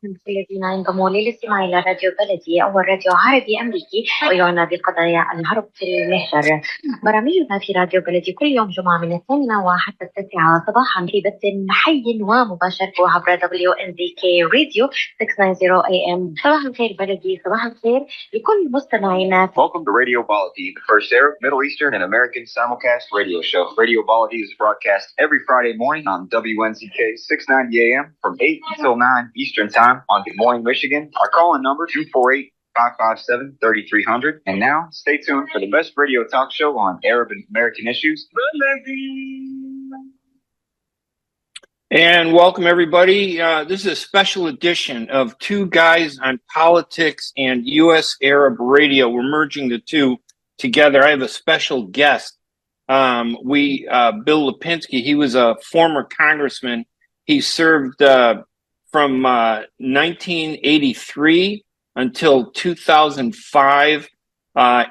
كل الذين ينضموا للاستماع إلى راديو بلدي أول راديو عربي أمريكي ويعنى بقضايا العرب في المهجر. برامجنا في راديو بلدي كل يوم جمعة من 8 وحتى 9 صباحا في بث حي ومباشر عبر WNZK راديو 690 AM. صباح الخير بلدي، صباح الخير لكل مستمعينا. Welcome to Radio Baladi, the first Arab, Middle Eastern, and American simulcast radio show. Radio Baladi is broadcast every Friday morning on WNZK 690 AM from 8 until 9 Eastern Time on Des Moines, Michigan. Our call-in number 248-557-3300. And now, stay tuned for the best radio talk show on Arab and American issues. And welcome, everybody. This is a special edition of Two Guys on Politics and U.S. Arab Radio. We're merging the two together. I have a special guest. Bill Lipinski, he was a former congressman. He served from 1983 until 2005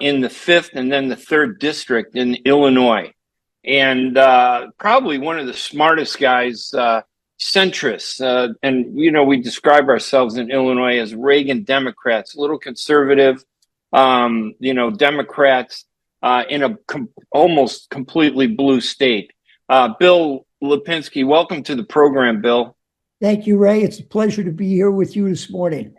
in the 5th and then the 3rd District in Illinois. And probably one of the smartest guys, centrists. And, you know, we describe ourselves in Illinois as Reagan Democrats, a little conservative, Democrats in a almost completely blue state. Bill Lipinski, welcome to the program, Bill. Thank you, Ray. It's a pleasure to be here with you this morning.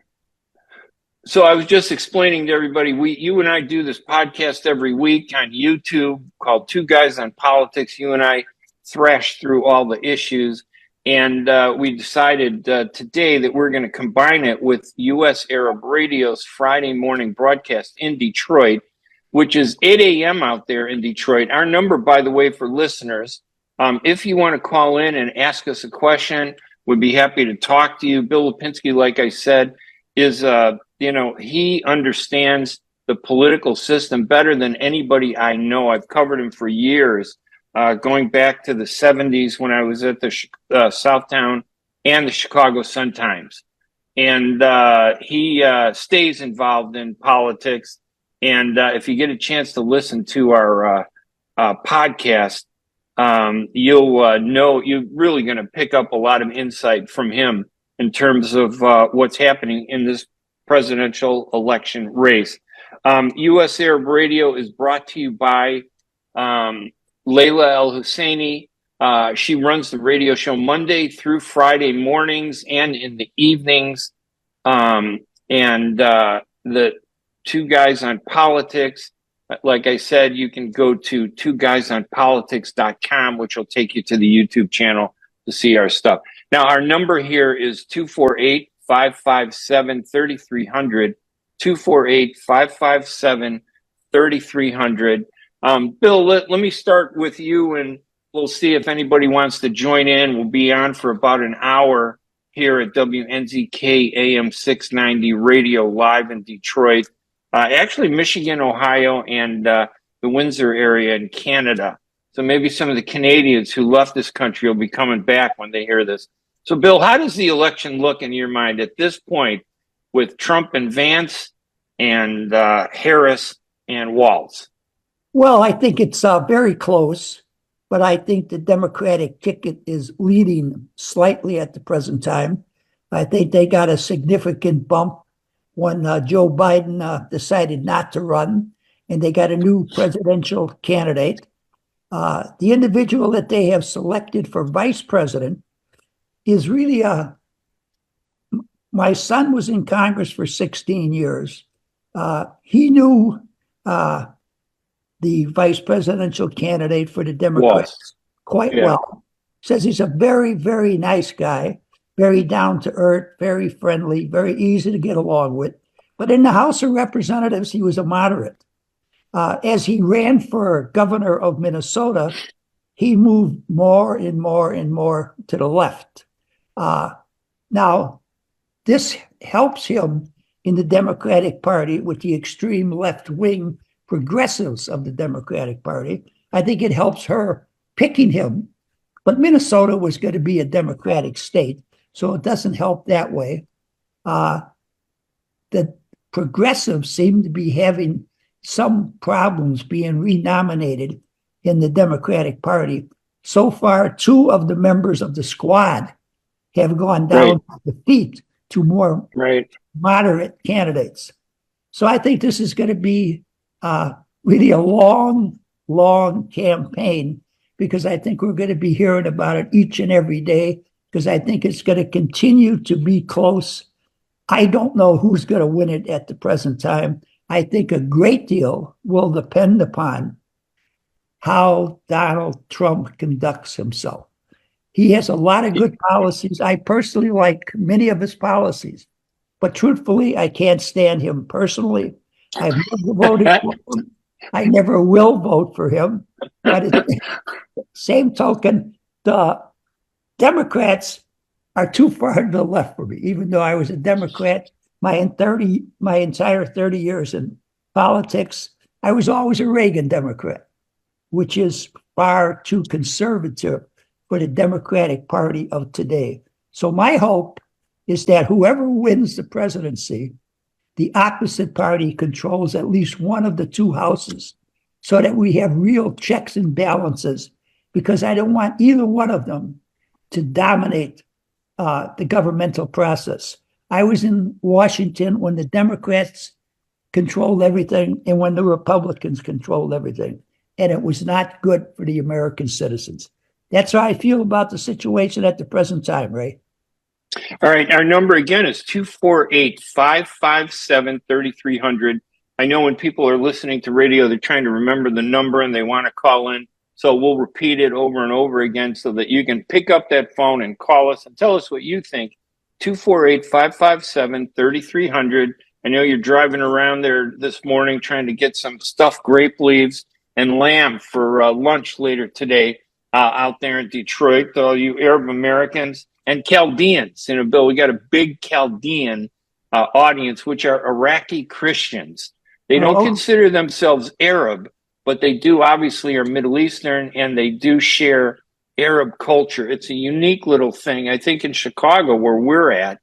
So I was just explaining to everybody, you and I do this podcast every week on YouTube called Two Guys on Politics. You and I thrash through all the issues. And we decided today that we're going to combine it with U.S. Arab Radio's Friday morning broadcast in Detroit, which is 8 a.m. out there in Detroit. Our number, by the way, for listeners, if you want to call in and ask us a question, we'd be happy to talk to you. Bill Lipinski, like I said, is he understands the political system better than anybody I know. I've covered him for years, going back to the 70s when I was at the Southtown and the Chicago Sun-Times. And he stays involved in politics. And if you get a chance to listen to our podcast, you're really going to pick up a lot of insight from him in terms of what's happening in this presidential election race. U.S. Arab Radio is brought to you by Layla El-Husseini. She runs the radio show Monday through Friday mornings and in the evenings. The Two Guys on Politics, like I said, you can go to twoguysonpolitics.com, which will take you to the YouTube channel to see our stuff. Now, our number here is 248-557-3300, 248-557-3300. Bill, let me start with you, and we'll see if anybody wants to join in. We'll be on for about an hour here at WNZK AM 690 Radio live in Detroit. Actually, Michigan, Ohio, and the Windsor area in Canada. So maybe some of the Canadians who left this country will be coming back when they hear this. So, Bill, how does the election look in your mind at this point with Trump and Vance and Harris and Walz? Well, I think it's very close, but I think the Democratic ticket is leading slightly at the present time. I think they got a significant bump when Joe Biden decided not to run, and they got a new presidential candidate. The individual that they have selected for vice president is really my son was in Congress for 16 years. He knew the vice presidential candidate for the Democrats quite well. Says he's a very, very nice guy, very down to earth, very friendly, very easy to get along with. But in the House of Representatives, he was a moderate. As he ran for governor of Minnesota, he moved more and more and more to the left. Now, this helps him in the Democratic Party with the extreme left-wing progressives of the Democratic Party. I think it helps her picking him. But Minnesota was going to be a Democratic state, so it doesn't help that way. The progressives seem to be having some problems being renominated in the Democratic Party. So far, 2 of the members of the squad have gone down to defeat to more Right. moderate candidates. So I think this is going to be really a long, long campaign, because I think we're going to be hearing about it each and every day, because I think it's going to continue to be close. I don't know who's going to win it at the present time. I think a great deal will depend upon how Donald Trump conducts himself. He has a lot of good policies. I personally like many of his policies, but truthfully, I can't stand him personally. I've never voted for him. I never will vote for him. But at the same token, the Democrats are too far to the left for me. Even though I was a Democrat my entire 30 years in politics, I was always a Reagan Democrat, which is far too conservative for the Democratic Party of today. So my hope is that whoever wins the presidency, the opposite party controls at least one of the two houses, so that we have real checks and balances, because I don't want either one of them to dominate the governmental process. I was in Washington when the Democrats controlled everything and when the Republicans controlled everything, and it was not good for the American citizens. That's how I feel about the situation at the present time, Ray. All right. Our number again is 248-557-3300. I know when people are listening to radio, they're trying to remember the number and they want to call in. So we'll repeat it over and over again so that you can pick up that phone and call us and tell us what you think. 248-557-3300. I know you're driving around there this morning trying to get some stuffed grape leaves and lamb for lunch later today out there in Detroit, all you Arab Americans. And Chaldeans, Bill, we got a big Chaldean audience, which are Iraqi Christians. They don't consider themselves Arab, but they do obviously are Middle Eastern, and they do share Arab culture. It's a unique little thing. I think in Chicago, where we're at,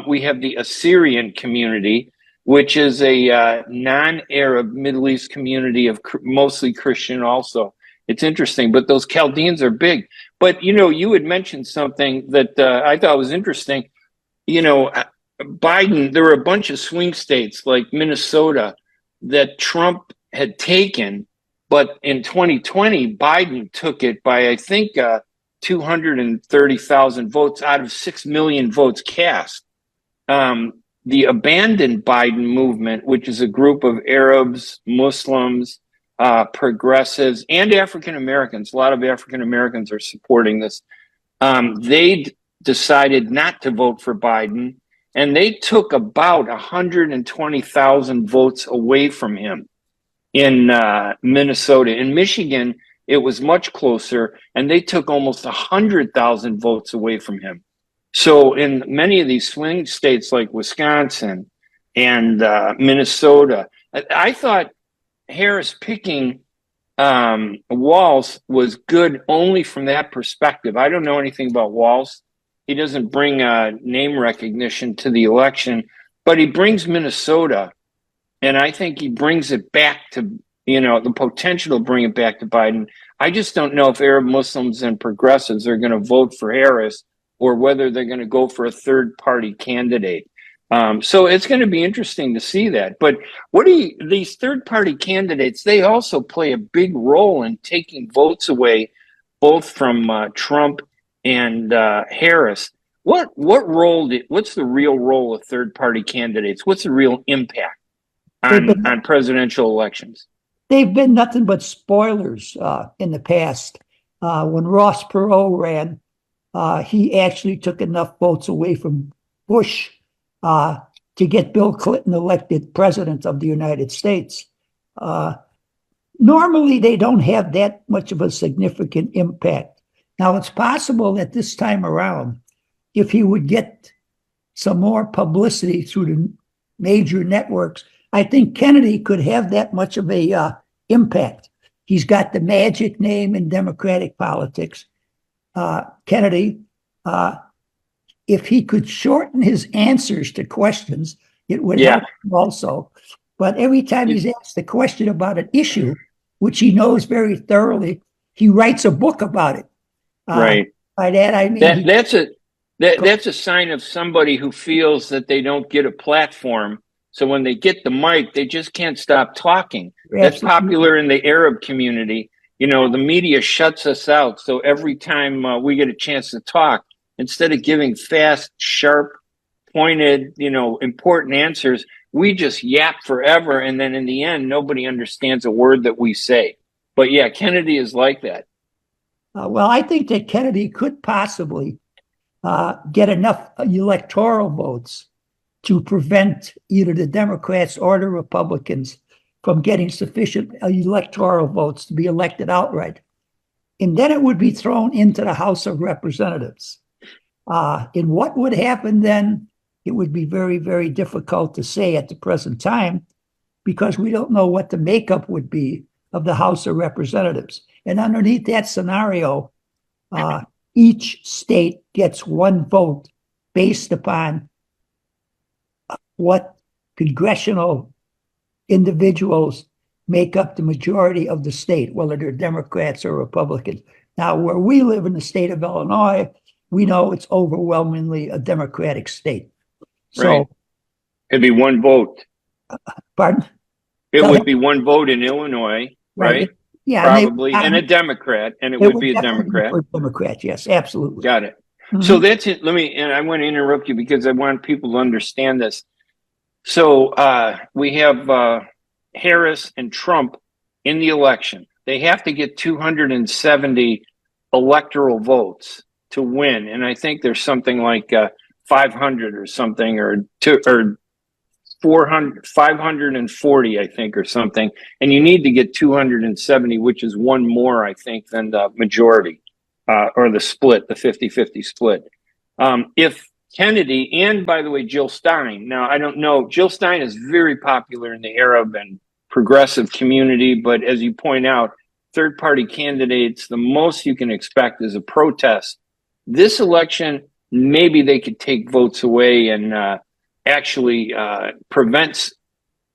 we have the Assyrian community, which is a non-Arab Middle East community of mostly Christian also. It's interesting, but those Chaldeans are big. But, you had mentioned something that I thought was interesting. Biden, there were a bunch of swing states like Minnesota that Trump had taken, but in 2020, Biden took it by, I think, 230,000 votes out of 6 million votes cast. The Abandoned Biden movement, which is a group of Arabs, Muslims, progressives, and African Americans. A lot of African Americans are supporting this. They decided not to vote for Biden, and they took about 120,000 votes away from him in Minnesota. In Michigan, it was much closer, and they took almost 100,000 votes away from him. So in many of these swing states like Wisconsin and Minnesota, I thought Harris picking Walz was good only from that perspective. I don't know anything about Walz. He doesn't bring name recognition to the election, but he brings Minnesota, and I think he brings it back to, the potential to bring it back to Biden. I just don't know if Arab Muslims and progressives are going to vote for Harris or whether they're going to go for a third-party candidate. So it's going to be interesting to see that. But these third-party candidates, they also play a big role in taking votes away, both from Trump and Harris. What's the real role of third-party candidates? What's the real impact on presidential elections? They've been nothing but spoilers in the past. When Ross Perot ran, he actually took enough votes away from Bush to get Bill Clinton elected president of the United States. Normally, they don't have that much of a significant impact. Now, it's possible that this time around, if he would get some more publicity through the major networks, I think Kennedy could have that much of a impact. He's got the magic name in Democratic politics. Kennedy, if he could shorten his answers to questions, it would help him also. But every time he's asked a question about an issue, which he knows very thoroughly, he writes a book about it. Right. By that, I mean... That's a sign of somebody who feels that they don't get a platform. So when they get the mic, they just can't stop talking. That's popular in the Arab community. You know, the media shuts us out. So every time we get a chance to talk, instead of giving fast, sharp, pointed, important answers, we just yap forever. And then in the end, nobody understands a word that we say. But yeah, Kennedy is like that. Well, I think that Kennedy could possibly get enough electoral votes to prevent either the Democrats or the Republicans from getting sufficient electoral votes to be elected outright. And then it would be thrown into the House of Representatives. And what would happen then, it would be very, very difficult to say at the present time, because we don't know what the makeup would be of the House of Representatives. And underneath that scenario, each state gets one vote based upon what congressional individuals make up the majority of the state, whether they're Democrats or Republicans. Now, where we live in the state of Illinois, we know it's overwhelmingly a Democratic state. So right. It'd be one vote. Pardon? It would be one vote in Illinois, right? Yeah, probably, and a Democrat, and it would be a Democrat. Democrat, yes, absolutely. Got it. Mm-hmm. So that's it. And I want to interrupt you because I want people to understand this. So we have Harris and Trump in the election. They have to get 270 electoral votes to win, and I think there's something like 500 or something, or 540, I think, or something. And you need to get 270, which is one more, I think, than the majority or the split, the 50-50 split. If Kennedy, and by the way, Jill Stein, now I don't know, Jill Stein is very popular in the Arab and progressive community, but as you point out, third-party candidates, the most you can expect is a protest. This election, maybe they could take votes away and actually prevents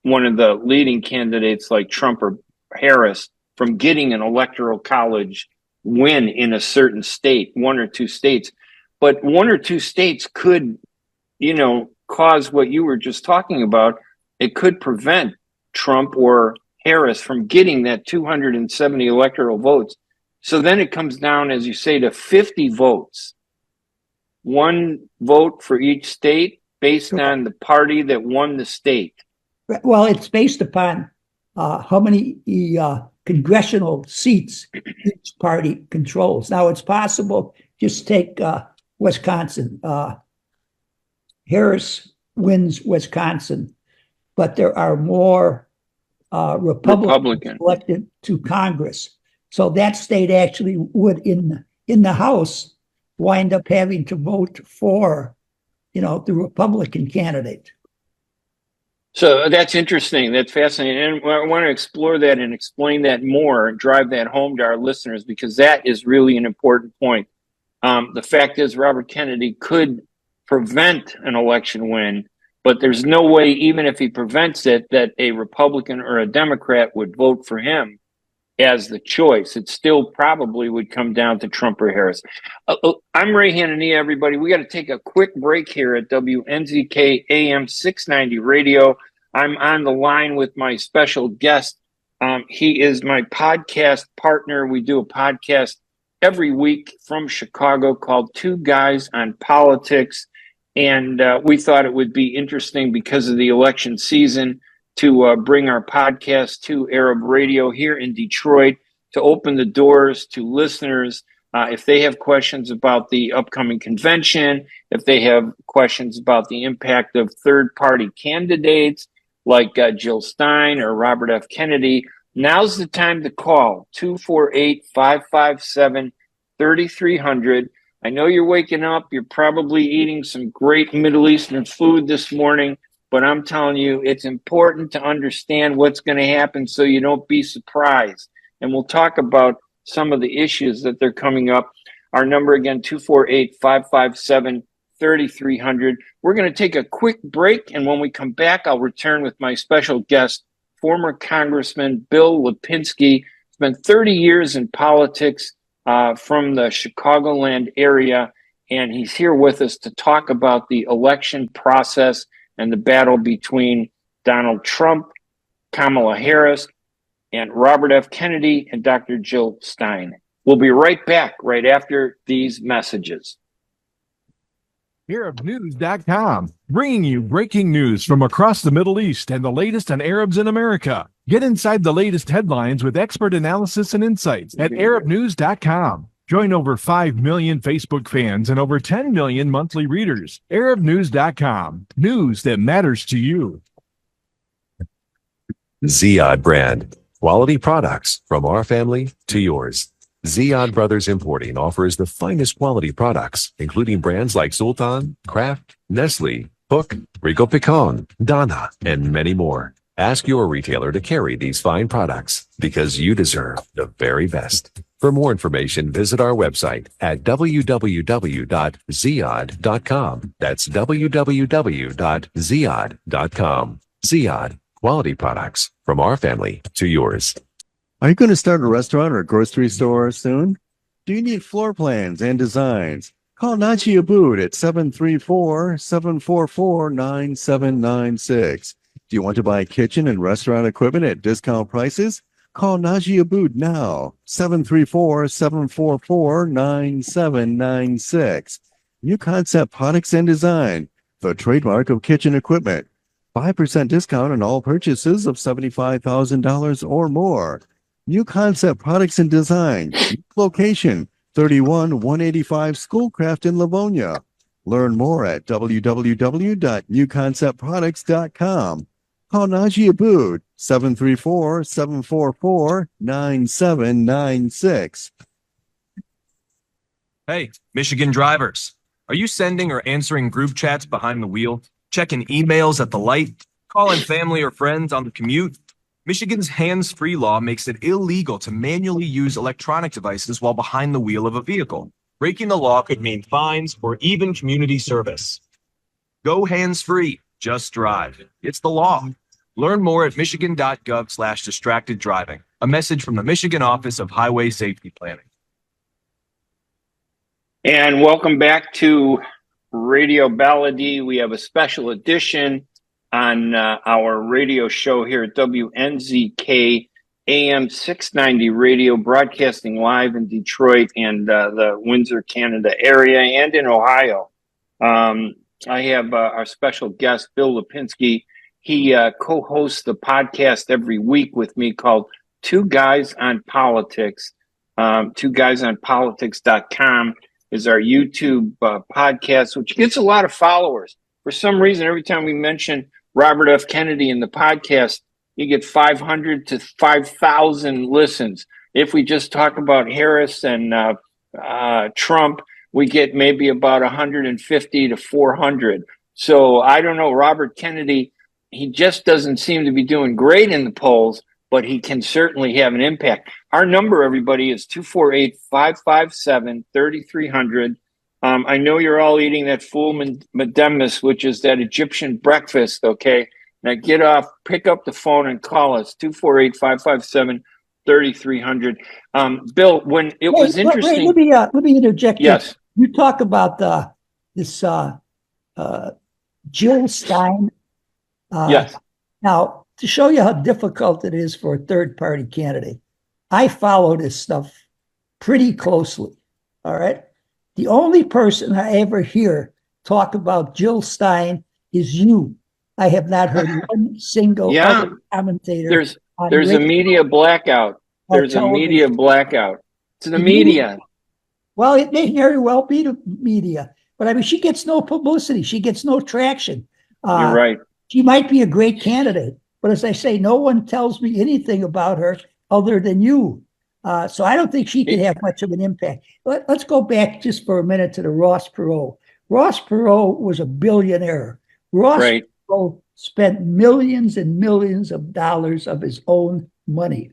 one of the leading candidates like Trump or Harris from getting an electoral college win in a certain state, one or two states. But one or two states could, cause what you were just talking about. It could prevent Trump or Harris from getting that 270 electoral votes. So then it comes down, as you say, to 50 votes. One vote for each state based on the party that won the state. Well, it's based upon how many congressional seats each party controls. Now, it's possible, just take Wisconsin. Harris wins Wisconsin, but there are more Republicans elected to Congress. So that state actually would, in the House, wind up having to vote for, the Republican candidate. So that's interesting. That's fascinating. And I want to explore that and explain that more and drive that home to our listeners, because that is really an important point. The fact is, Robert Kennedy could prevent an election win, but there's no way, even if he prevents it, that a Republican or a Democrat would vote for him as the choice. It still probably would come down to Trump or Harris. I'm Ray Hanania, everybody. We got to take a quick break here at WNZK AM 690 Radio. I'm on the line with my special guest. He is my podcast partner. We do a podcast every week from Chicago called Two Guys on Politics. And we thought it would be interesting because of the election season to bring our podcast to Arab Radio here in Detroit, to open the doors to listeners. If they have questions about the upcoming convention, if they have questions about the impact of third-party candidates like Jill Stein or Robert F. Kennedy, now's the time to call 248-557-3300. I know you're waking up. You're probably eating some great Middle Eastern food this morning, but I'm telling you, it's important to understand what's going to happen so you don't be surprised. And we'll talk about some of the issues that they're coming up. Our number again, 248-557-3300. We're going to take a quick break, and when we come back, I'll return with my special guest, former Congressman Bill Lipinski. Spent 30 years in politics from the Chicagoland area. and he's here with us to talk about the election process and the battle between Donald Trump, Kamala Harris, and Robert F. Kennedy and Dr. Jill Stein. We'll be right back right after these messages. ArabNews.com, bringing you breaking news from across the Middle East and the latest on Arabs in America. Get inside the latest headlines with expert analysis and insights at ArabNews.com. Join over 5 million Facebook fans and over 10 million monthly readers. ArabNews.com, news that matters to you. Ziyad brand, quality products from our family to yours. Ziyad Brothers Importing offers the finest quality products, including brands like Sultan, Kraft, Nestle, Hook, Rico Picon, Donna, and many more. Ask your retailer to carry these fine products because you deserve the very best. For more information, visit our website at www.ziyad.com. That's www.ziyad.com. Ziyad, quality products from our family to yours. Are you going to start a restaurant or a grocery store soon? Do you need floor plans and designs? Call Najee Abood at 734-744-9796. Do you want to buy kitchen and restaurant equipment at discount prices? Call Najee Abood now, 734-744-9796. New Concept Products and Design, the trademark of kitchen equipment. 5% discount on all purchases of $75,000 or more. New Concept Products and Design. Location, 31185 Schoolcraft in Livonia. Learn more at www.newconceptproducts.com. Call Najee Abood, 734-744-9796. Hey, Michigan drivers. Are you sending or answering group chats behind the wheel? Checking emails at the light? Calling family or friends on the commute? Michigan's hands-free law makes it illegal to manually use electronic devices while behind the wheel of a vehicle. Breaking the law could mean fines or even community service. Go hands-free. Just drive. It's the law. Learn more at michigan.gov/distracted driving. A message from the Michigan Office of Highway Safety Planning. And welcome back to Radio Baladi. We have a special edition on our radio show here at WNZK AM 690 radio, broadcasting live in Detroit and the Windsor, Canada area and in Ohio. I have our special guest, Bill Lipinski. He co-hosts the podcast every week with me called Two Guys on Politics. TwoGuysOnPolitics.com is our YouTube podcast, which gets a lot of followers. For some reason, every time we mention Robert F. Kennedy in the podcast, you get 500 to 5,000 listens. If we just talk about Harris and Trump, we get maybe about 150 to 400. So I don't know, Robert Kennedy, he just doesn't seem to be doing great in the polls, but he can certainly have an impact. Our number, everybody, is 248-557-3300. I know you're all eating that full medemus, which is that Egyptian breakfast, okay? Now get off, pick up the phone and call us, 248-557-3300. Bill, when it was interesting... Let me interject. Yes. You talk about this Jill Stein. Yes. Now, to show you how difficult it is for a third-party candidate, I follow this stuff pretty closely, all right? The only person I ever hear talk about Jill Stein is you. I have not heard one single other commentator. There's a media blackout. There's a media blackout. It's the media. Well, it may very well be the media, but I mean, she gets no publicity. She gets no traction. You're right. She might be a great candidate, but as I say, no one tells me anything about her other than you. So I don't think she could have much of an impact. Let's go back just for a minute to the Ross Perot. Ross Perot was a billionaire. Ross Perot spent millions and millions of dollars of his own money.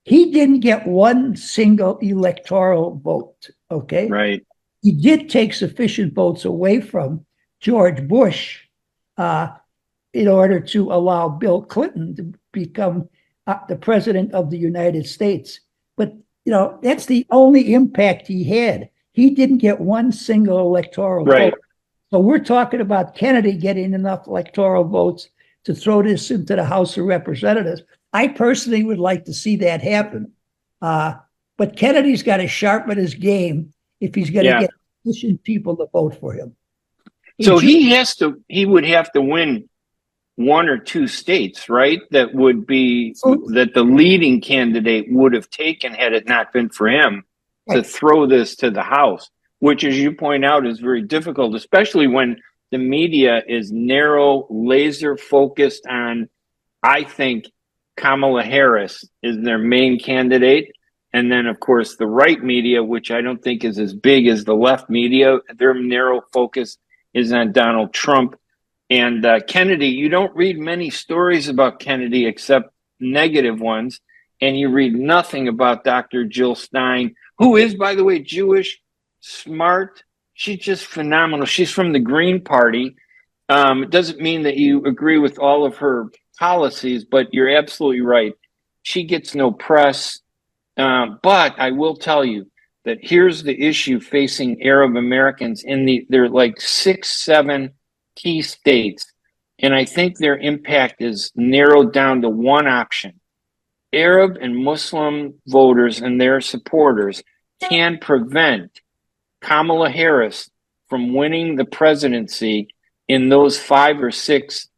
He didn't get one single electoral vote, okay? Right. He did take sufficient votes away from George Bush in order to allow Bill Clinton to become the president of the United States. But, you know, that's the only impact he had. he didn't get one single electoral Right. vote. So we're talking about Kennedy getting enough electoral votes to throw this into the House of Representatives. I personally would like to see that happen. But Kennedy's got to sharpen his game if he's going to Yeah. get sufficient people to vote for him. So he would have to win one or two states, right? That would be that the leading candidate would have taken had it not been for him to throw this to the House, which, as you point out, is very difficult, especially when the media is narrow, laser focused on, I think, Kamala Harris is their main candidate. And then, of course, the right media, which I don't think is as big as the left media, their narrow focus is on Donald Trump. And Kennedy, you don't read many stories about Kennedy except negative ones. And you read nothing about Dr. Jill Stein, who is, by the way, Jewish, smart. She's just phenomenal. She's from the Green Party. It doesn't mean that you agree with all of her policies, but you're absolutely right. She gets no press. But I will tell you that here's the issue facing Arab Americans there are like 6, 7 key states. And I think their impact is narrowed down to one option. Arab and Muslim voters and their supporters can prevent Kamala Harris from winning the presidency in those 5 or 6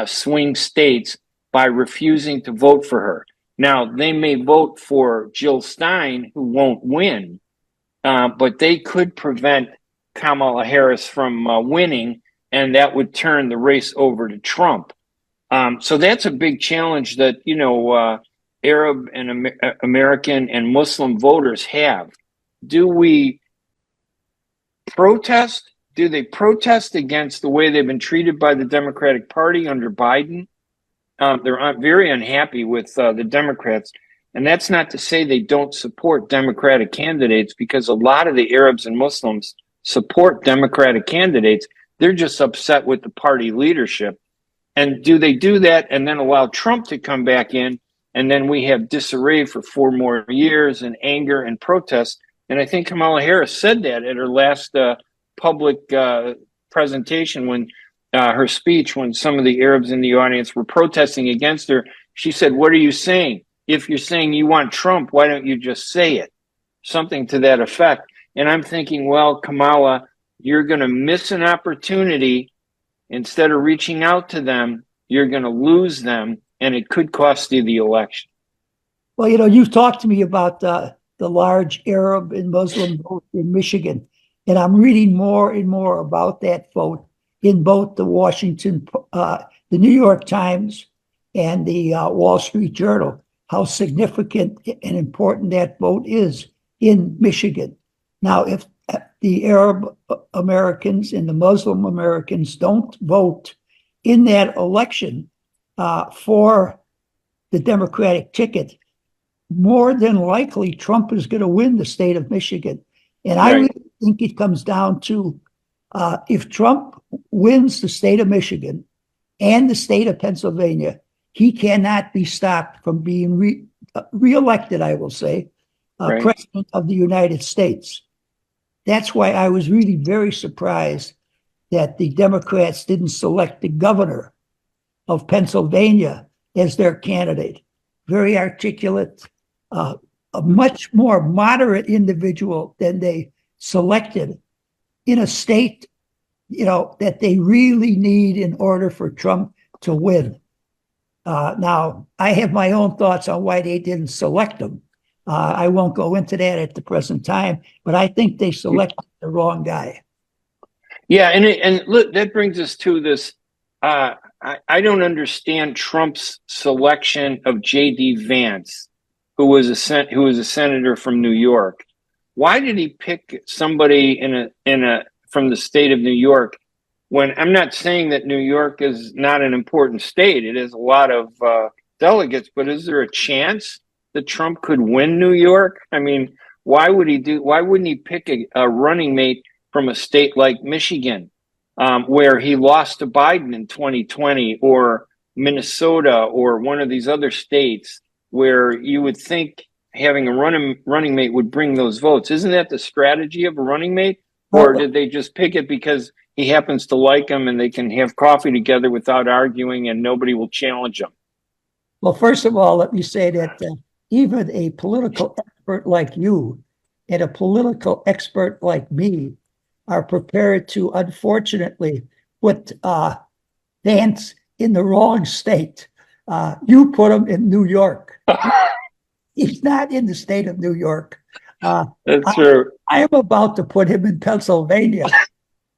swing states by refusing to vote for her. Now, they may vote for Jill Stein, who won't win, but they could prevent Kamala Harris from winning, and that would turn the race over to Trump. So that's a big challenge that, Arab and American and Muslim voters have. Do we protest? Do they protest against the way they've been treated by the Democratic Party under Biden? They're very unhappy with the Democrats. And that's not to say they don't support Democratic candidates, because a lot of the Arabs and Muslims support Democratic candidates. They're just upset with the party leadership. And do they do that and then allow Trump to come back in? And then we have disarray for 4 more years and anger and protest. And I think Kamala Harris said that at her last public presentation when her speech, when some of the Arabs in the audience were protesting against her. She said, "What are you saying? If you're saying you want Trump, why don't you just say it?" Something to that effect. And I'm thinking, well, Kamala, you're going to miss an opportunity. Instead of reaching out to them, you're going to lose them, and it could cost you the election. Well, you've talked to me about the large Arab and Muslim vote in Michigan, and I'm reading more and more about that vote in both the the New York Times and the Wall Street Journal, how significant and important that vote is in Michigan. Now, if the Arab Americans and the Muslim Americans don't vote in that election for the Democratic ticket, more than likely Trump is going to win the state of Michigan. And right. I really think it comes down to if Trump wins the state of Michigan and the state of Pennsylvania, he cannot be stopped from being reelected, I will say, right. President of the United States. That's why I was really very surprised that the Democrats didn't select the governor of Pennsylvania as their candidate. Very articulate, a much more moderate individual than they selected in a state, that they really need in order for Trump to win. Now, I have my own thoughts on why they didn't select him. I won't go into that at the present time, but I think they selected the wrong guy. Yeah, and look, that brings us to this. I don't understand Trump's selection of J.D. Vance, who was a senator from New York. Why did he pick somebody from the state of New York? When I'm not saying that New York is not an important state, it has a lot of delegates. But is there a chance that Trump could win New York? I mean, why wouldn't he pick a running mate from a state like Michigan, where he lost to Biden in 2020, or Minnesota, or one of these other states where you would think having a running mate would bring those votes. Isn't that the strategy of a running mate? Or did they just pick it because he happens to like him and they can have coffee together without arguing and nobody will challenge him? Well, first of all, let me say that even a political expert like you and a political expert like me are prepared to, unfortunately, put Vance in the wrong state. You put him in New York. He's not in the state of New York. That's true. I am about to put him in Pennsylvania,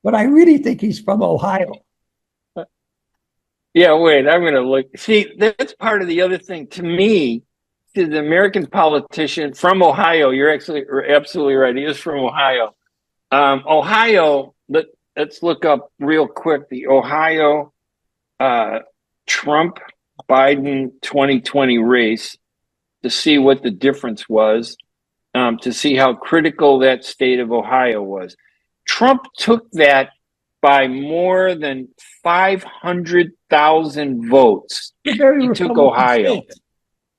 but I really think he's from Ohio. Yeah, wait, I'm going to look. See, that's part of the other thing. To me, the American politician from Ohio, you're absolutely right. He is from Ohio. Ohio, let's look up real quick the Ohio Trump Biden 2020 race to see what the difference was, to see how critical that state of Ohio was. Trump took that by more than 500,000 votes. He took Ohio. State.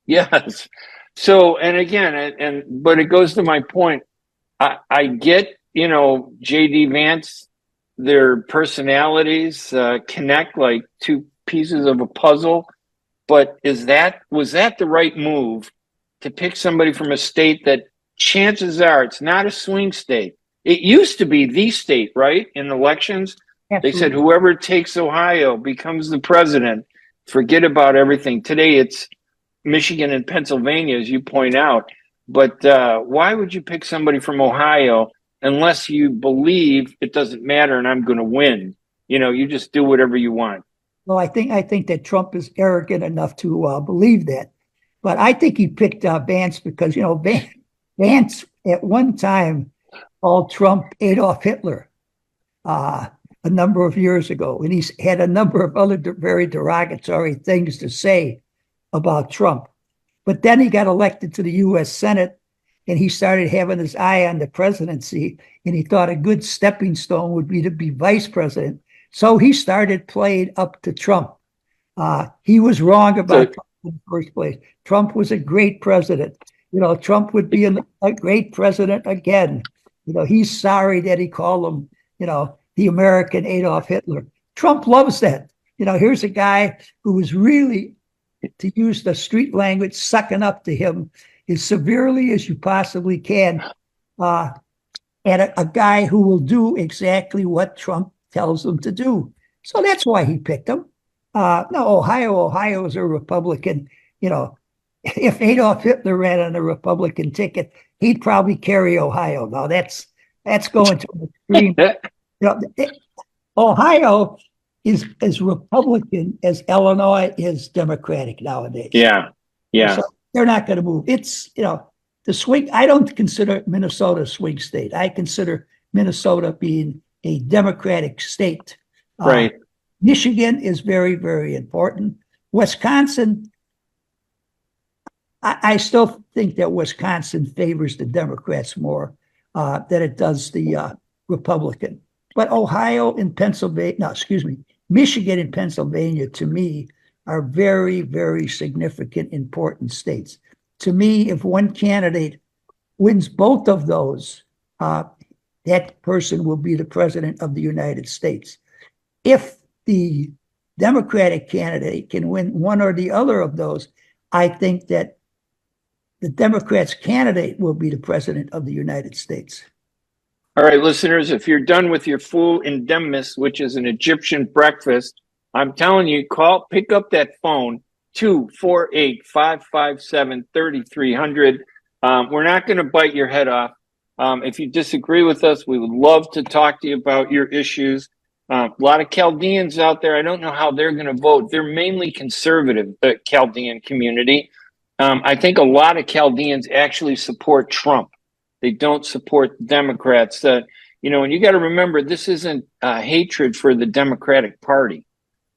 Yes. So, and again, but it goes to my point. I get, J.D. Vance, their personalities connect like two pieces of a puzzle. But was that the right move to pick somebody from a state that chances are it's not a swing state? It used to be the state, right? In elections, absolutely. They said whoever takes Ohio becomes the president. Forget about everything. Today it's Michigan and Pennsylvania, as you point out. But why would you pick somebody from Ohio unless you believe it doesn't matter and I'm going to win? You just do whatever you want. Well, I think that Trump is arrogant enough to believe that. But I think he picked Vance because, Vance at one time called Trump Adolf Hitler a number of years ago. And he's had a number of other very derogatory things to say about Trump. But then he got elected to the U.S. Senate and he started having his eye on the presidency. And he thought a good stepping stone would be to be vice president. So he started playing up to Trump. He was wrong about Trump in the first place. Trump was a great president. Trump would be a great president again. He's sorry that he called him, the American Adolf Hitler. Trump loves that. Here's a guy who was really, to use the street language, sucking up to him as severely as you possibly can. And a guy who will do exactly what Trump tells them to do. So that's why he picked him. No, Ohio is a Republican. If Adolf Hitler ran on a Republican ticket, he'd probably carry Ohio. Now that's going to an extreme. Ohio is as Republican as Illinois is Democratic nowadays. Yeah. So they're not going to move. It's, the swing. I don't consider Minnesota a swing state. I consider Minnesota being a Democratic state. Right. Michigan is very, very important. Wisconsin, I still think that Wisconsin favors the Democrats more than it does the Republican. But Ohio and Michigan and Pennsylvania, to me, are very, very significant, important states. To me, if one candidate wins both of those, that person will be the president of the United States. If the Democratic candidate can win one or the other of those, I think that the Democrats' candidate will be the president of the United States. All right, listeners, if you're done with your fool indemnis, which is an Egyptian breakfast, I'm telling you, pick up that phone, 248-557-3300. We're not going to bite your head off. If you disagree with us, we would love to talk to you about your issues. A lot of Chaldeans out there, I don't know how they're going to vote. They're mainly conservative, the Chaldean community. I think a lot of Chaldeans actually support Trump. They don't support the Democrats. And you got to remember, this isn't hatred for the Democratic Party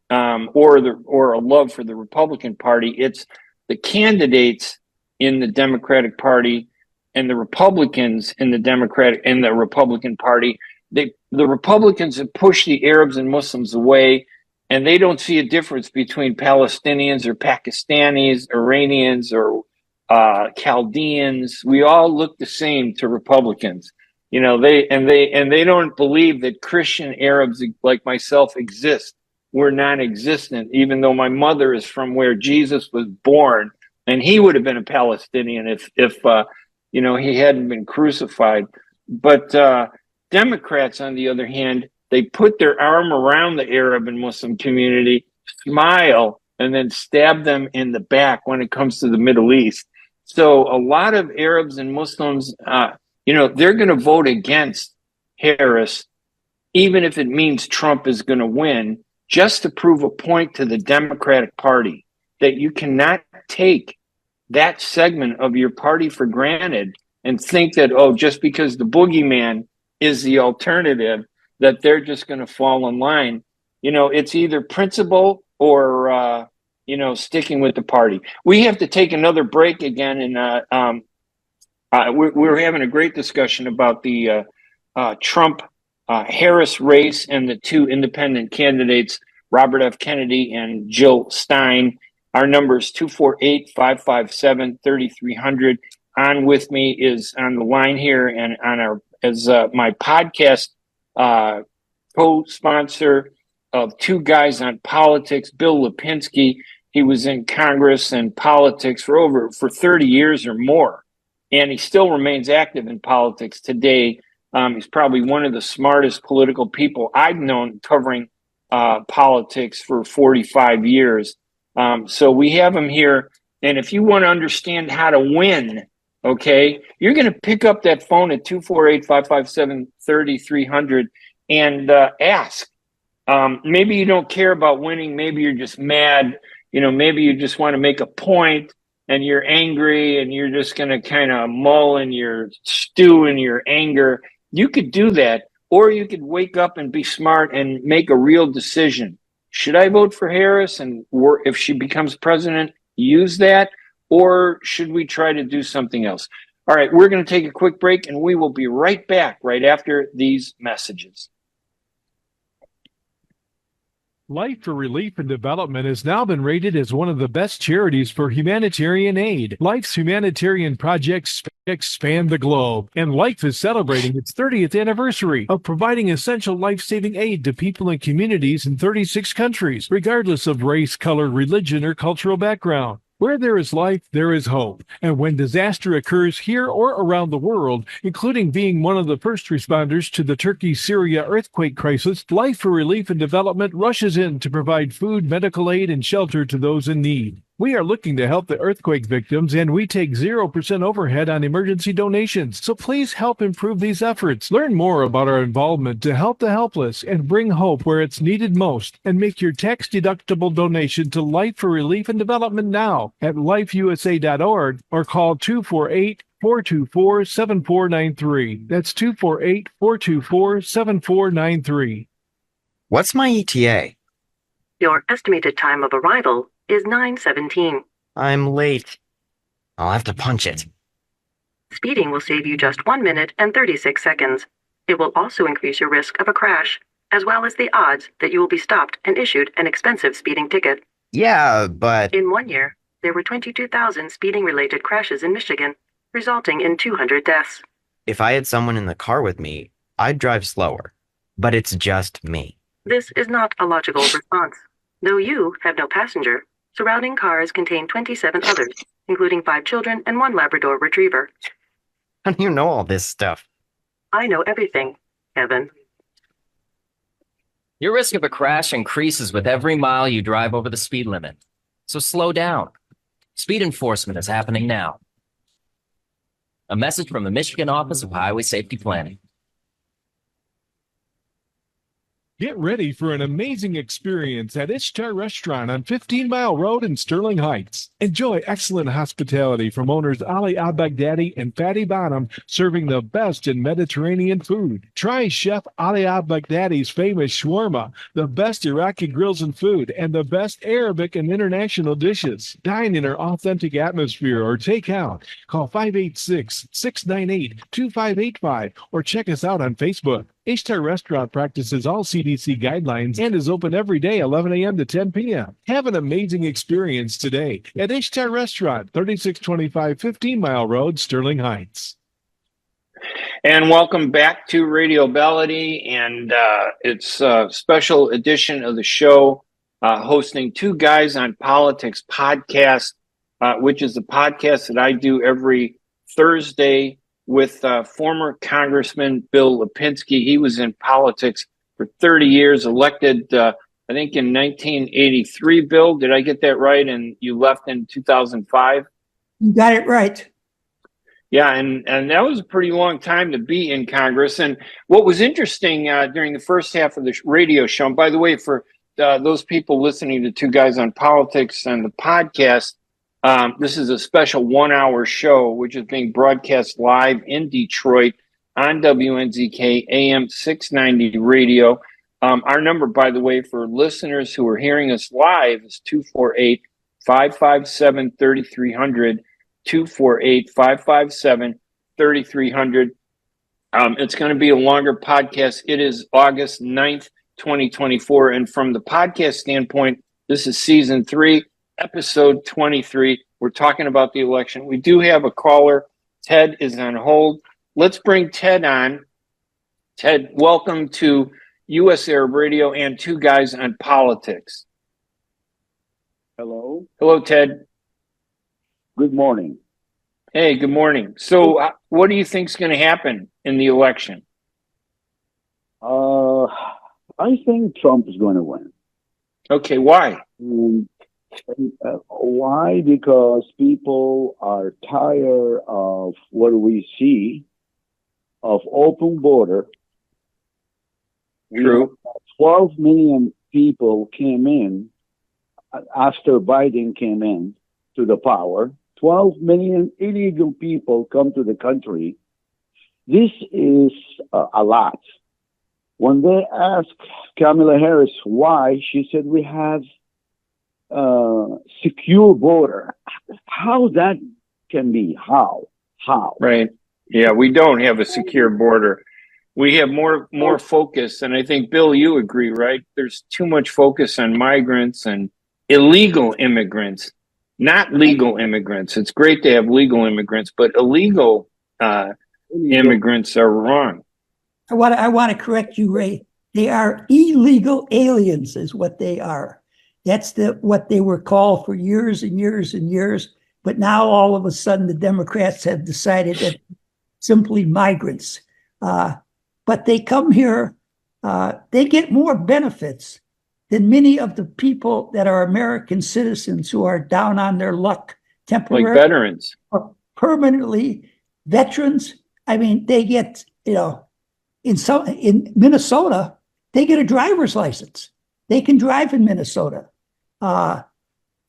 or a love for the Republican Party. It's the candidates in the Democratic Party and the Republicans in the Democratic and the Republican Party. The Republicans have pushed the Arabs and Muslims away, and they don't see a difference between Palestinians or Pakistanis, Iranians, or Chaldeans. We all look the same to Republicans. You know, they don't believe that Christian Arabs like myself exist. We're non-existent, even though my mother is from where Jesus was born, and he would have been a Palestinian if you know, he hadn't been crucified. But Democrats, on the other hand, they put their arm around the Arab and Muslim community, smile, and then stab them in the back when it comes to the Middle East. So a lot of Arabs and Muslims, you know, they're going to vote against Harris, even if it means Trump is going to win, just to prove a point to the Democratic Party that you cannot take that segment of your party for granted and think that, oh, just because the boogeyman is the alternative, that they're just going to fall in line. You know, it's either principle or, you know, sticking with the party. We have to take another break again. And we're having a great discussion about the Trump Harris race and the two independent candidates, Robert F. Kennedy and Jill Stein. Our number is 248-557-3300. On with me is on the line here and on our as my podcast co-sponsor of Two Guys on Politics, Bill Lipinski. He was in Congress and politics for 30 years or more, and he still remains active in politics today. He's probably one of the smartest political people I've known covering politics for 45 years. So we have him here, and if you want to understand how to win, okay, you're going to pick up that phone at 248-557-3300 and ask. Maybe you don't care about winning. Maybe you're just mad. You know, maybe you just want to make a point and you're angry and you're just going to kind of mull in your stew in your anger. You could do that, or you could wake up and be smart and make a real decision. Should I vote for Harris? And if she becomes president, use that? Or should we try to do something else? All right, we're going to take a quick break, and we will be right back right after these messages. Life for Relief and Development has now been rated as one of the best charities for humanitarian aid. Life's humanitarian projects expand the globe, and Life is celebrating its 30th anniversary of providing essential life-saving aid to people and communities in 36 countries, regardless of race, color, religion, or cultural background. Where there is life, there is hope. And when disaster occurs here or around the world, including being one of the first responders to the Turkey-Syria earthquake crisis, Life for Relief and Development rushes in to provide food, medical aid, and shelter to those in need. We are looking to help the earthquake victims, and we take 0% overhead on emergency donations. So please help improve these efforts. Learn more about our involvement to help the helpless and bring hope where it's needed most. And make your tax-deductible donation to Life for Relief and Development now at lifeusa.org or call 248-424-7493. That's 248-424-7493. What's my ETA? Your estimated time of arrival is 9:17. I'm late. I'll have to punch it. Speeding will save you just 1 minute and 36 seconds. It will also increase your risk of a crash, as well as the odds that you will be stopped and issued an expensive speeding ticket. Yeah, but... In 1 year, there were 22,000 speeding-related crashes in Michigan, resulting in 200 deaths. If I had someone in the car with me, I'd drive slower. But it's just me. This is not a logical response. Though you have no passenger, surrounding cars contain 27 others, including 5 children and 1 Labrador Retriever. How do you know all this stuff? I know everything, Kevin. Your risk of a crash increases with every mile you drive over the speed limit. So slow down. Speed enforcement is happening now. A message from the Michigan Office of Highway Safety Planning. Get ready for an amazing experience at Ishtar Restaurant on 15 Mile Road in Sterling Heights. Enjoy excellent hospitality from owners Ali Al-Baghdadi and Fatty Bonham, serving the best in Mediterranean food. Try Chef Ali Al-Baghdadi's famous shawarma, the best Iraqi grills and food, and the best Arabic and international dishes. Dine in our authentic atmosphere or take out. Call 586-698-2585 or check us out on Facebook. Ishtar Restaurant practices all CDC guidelines and is open every day, 11 a.m. to 10 p.m. Have an amazing experience today at Ishtar Restaurant, 3625 15 Mile Road, Sterling Heights. And welcome back to Radio Bellady, and it's a special edition of the show, hosting Two Guys on Politics podcast, which is the podcast that I do every Thursday with former Congressman Bill Lipinski. He was in politics for 30 years, elected, I think, in 1983. Bill, did I get that right? And you left in 2005? You got it right. Yeah, and that was a pretty long time to be in Congress. And what was interesting during the first half of the radio show, and by the way, for those people listening to Two Guys on Politics and the podcast, this is a special 1-hour show, which is being broadcast live in Detroit on WNZK AM 690 radio. Our number, by the way, for listeners who are hearing us live is 248-557-3300. 248-557-3300. It's going to be a longer podcast. It is August 9th, 2024. And from the podcast standpoint, this is season 3, episode 23. We're talking about the election. We do have a caller. Ted is on hold. Let's bring Ted on. Ted, welcome to U.S. Arab Radio and Two Guys on Politics. Hello. Hello, Ted. Good morning. Hey, good morning. So what do you think is going to happen in the election? I think Trump is going to win. Okay, why? Why? Because people are tired of what we see of open border. True. 12 million people came in after Biden came in to the power. 12 million illegal people come to the country. This is a lot. When they asked Kamala Harris why, she said, we have secure border. How that can be? How? Right. Yeah, we don't have a secure border. We have more focus, and I think, Bill, you agree, right? There's too much focus on migrants and illegal immigrants. Not legal immigrants. It's great to have legal immigrants, but illegal immigrants are wrong. I want to correct you, Ray. They are illegal aliens, is what they are. That's what they were called for years and years and years. But now all of a sudden, the Democrats have decided that simply migrants. But they come here. They get more benefits than many of the people that are American citizens who are down on their luck temporarily. Like veterans. Or permanently. Veterans, I mean, they get, in Minnesota, they get a driver's license. They can drive in Minnesota. And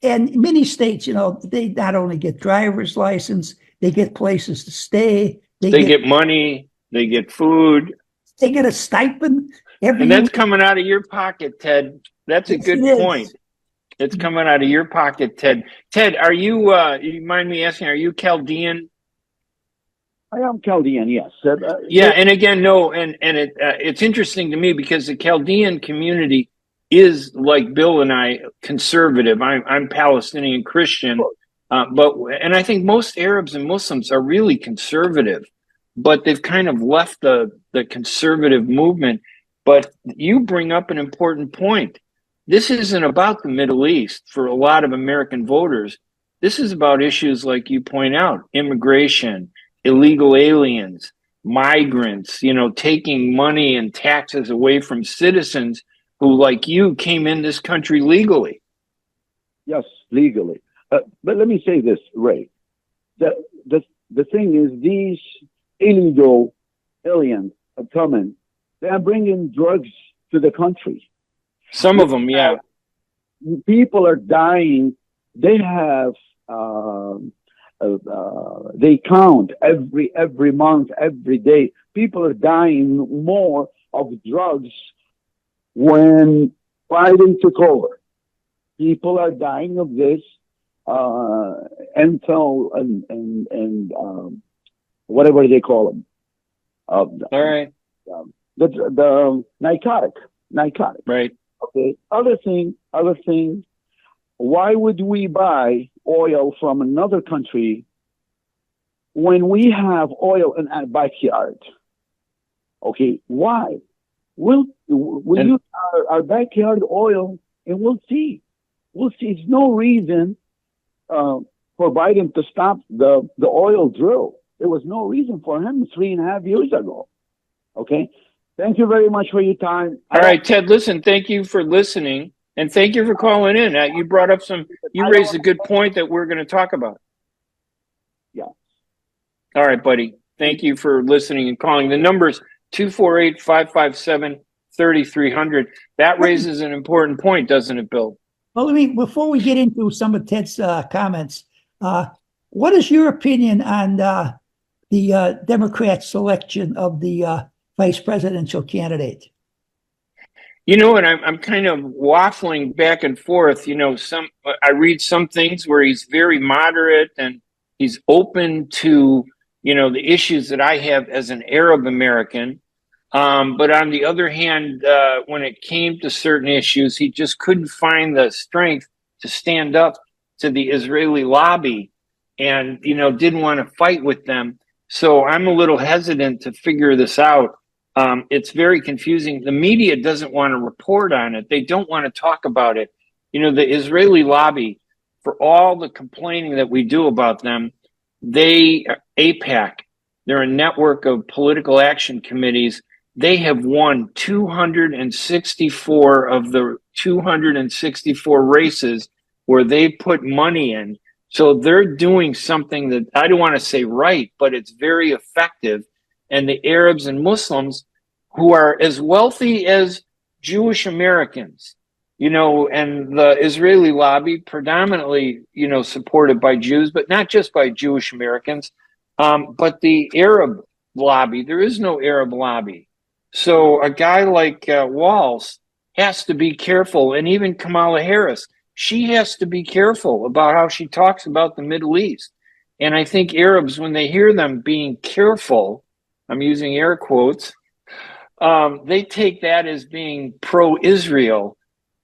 many states, they not only get driver's license, they get places to stay. They get money. They get food. They get a stipend. And that's coming out of your pocket, Ted. That's a good point. It's coming out of your pocket, Ted. Ted, are you, you mind me asking, are you Chaldean? I am Chaldean, yes. Yeah, and again, no, and it's interesting to me because the Chaldean community is, like Bill and I, conservative. I'm Palestinian Christian, and I think most Arabs and Muslims are really conservative, but they've kind of left the conservative movement. But you bring up an important point. This isn't about the Middle East for a lot of American voters. This is about issues like you point out, immigration, illegal aliens, migrants, taking money and taxes away from citizens who, like you, came in this country legally. Yes, legally. But let me say this, Ray. The thing is, these illegal aliens are coming. They are bringing drugs to the country. Some of them, yeah. People are dying. They have, they count every month, every day. People are dying more of drugs when Biden took over. People are dying of this, enthal and whatever they call them. All right. the narcotic. Right. Okay. Other thing. Why would we buy oil from another country when we have oil in our backyard? Okay. Why? We'll use our backyard oil, and we'll see. There's no reason for Biden to stop the oil drill. There was no reason for him 3.5 years ago. Okay. Thank you very much for your time. All right, Ted, listen, thank you for listening, and thank you for calling in. You brought up you raised a good point that we're going to talk about. Yeah. All right, buddy. Thank you for listening and calling. The number's 248-557-3300. That raises an important point, doesn't it, Bill? Well, before we get into some of Ted's comments, what is your opinion on the Democrats' selection of the vice presidential candidate? You know what? I'm kind of waffling back and forth. I read some things where he's very moderate and he's open to, the issues that I have as an Arab American. But on the other hand, when it came to certain issues, he just couldn't find the strength to stand up to the Israeli lobby and, didn't want to fight with them. So I'm a little hesitant to figure this out. It's very confusing. The media doesn't want to report on it. They don't want to talk about it. The Israeli lobby, for all the complaining that we do about them, AIPAC, they're a network of political action committees. They have won 264 of the 264 races where they put money in. So they're doing something that I don't want to say right, but it's very effective. And the Arabs and Muslims who are as wealthy as Jewish Americans, and the Israeli lobby predominantly, supported by Jews, but not just by Jewish Americans, but the Arab lobby. There is no Arab lobby. So a guy like Walz has to be careful, and even Kamala Harris, she has to be careful about how she talks about the Middle East. And I think Arabs, when they hear them being careful, I'm using air quotes, they take that as being pro-Israel.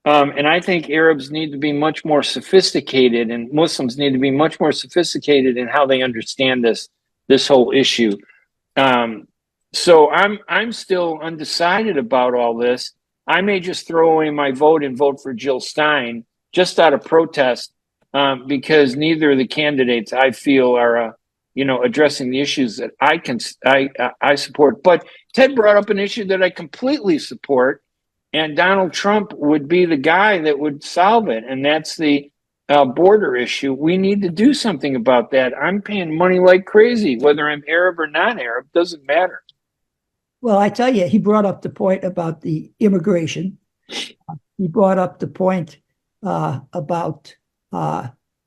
And I think Arabs need to be much more sophisticated, and Muslims need to be much more sophisticated in how they understand this whole issue. So I'm still undecided about all this. I may just throw away my vote and vote for Jill Stein just out of protest, because neither of the candidates I feel are, addressing the issues that I support. But Ted brought up an issue that I completely support, and Donald Trump would be the guy that would solve it, and that's the border issue. We need to do something about that. I'm paying money like crazy, whether I'm Arab or non-Arab, doesn't matter. Well, I tell you, he brought up the point about the immigration. He brought up the point about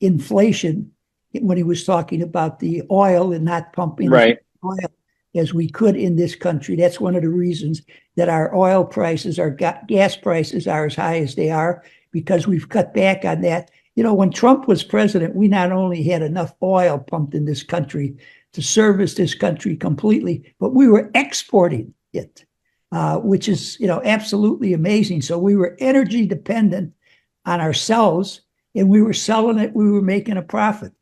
inflation when he was talking about the oil and not pumping right. oil as we could in this country. That's one of the reasons that our oil prices, our gas prices are as high as they are, because we've cut back on that. When Trump was president, we not only had enough oil pumped in this country to service this country completely, but we were exporting it, which is, absolutely amazing. So we were energy dependent on ourselves, and we were selling it. We were making a profit.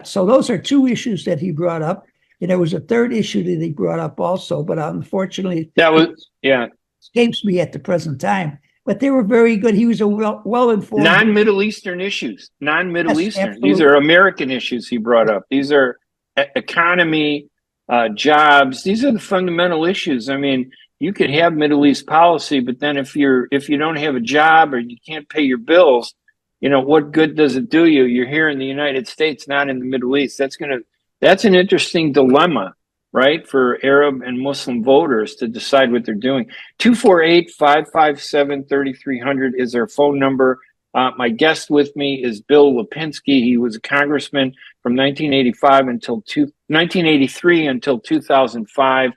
So those are two issues that he brought up. And there was a third issue that he brought up also, but unfortunately, escapes me at the present time. But they were very good. He was a well-informed. Non-Middle Eastern issues. Non-Middle Eastern. Absolutely. These are American issues he brought up. These are economy, jobs. These are the fundamental issues. I mean, you could have Middle East policy, but then if you don't have a job or you can't pay your bills, what good does it do you? You're here in the United States, not in the Middle East. That's an interesting dilemma, right, for Arab and Muslim voters to decide what they're doing. 248-557-3300 is our phone number. My guest with me is Bill Lipinski. He was a congressman from 1983 until 2005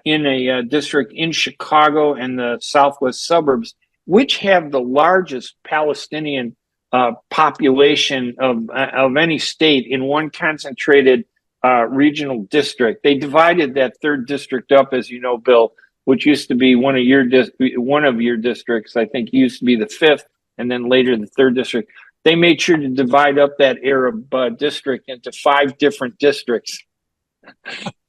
in a district in Chicago and the southwest suburbs, which have the largest Palestinian population of any state in one concentrated regional district. They divided that third district up, as you know, Bill, which used to be one of your districts. I think used to be the 5th, and then later the 3rd district. They made sure to divide up that Arab district into 5 different districts.